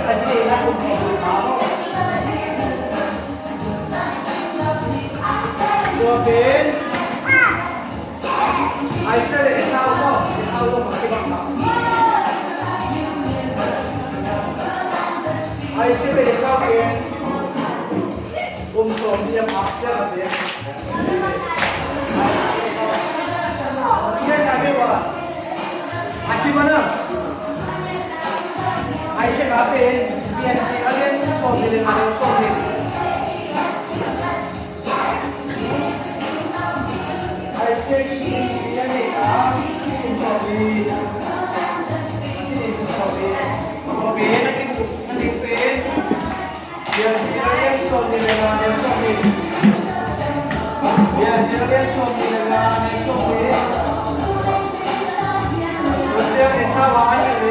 Kasi na kung ako. Robin. I said it. It's how long. I said it. It's how long. So dia master dia. Dia nak apa? Aki mana? Aisyah apa? Dia nak kalian so dia nak so dia. Aisyah dia ni ah, so dia. So dia nak pen. Dia so dia nak so dia. Dia so dia nak so dia. Dia esa wahai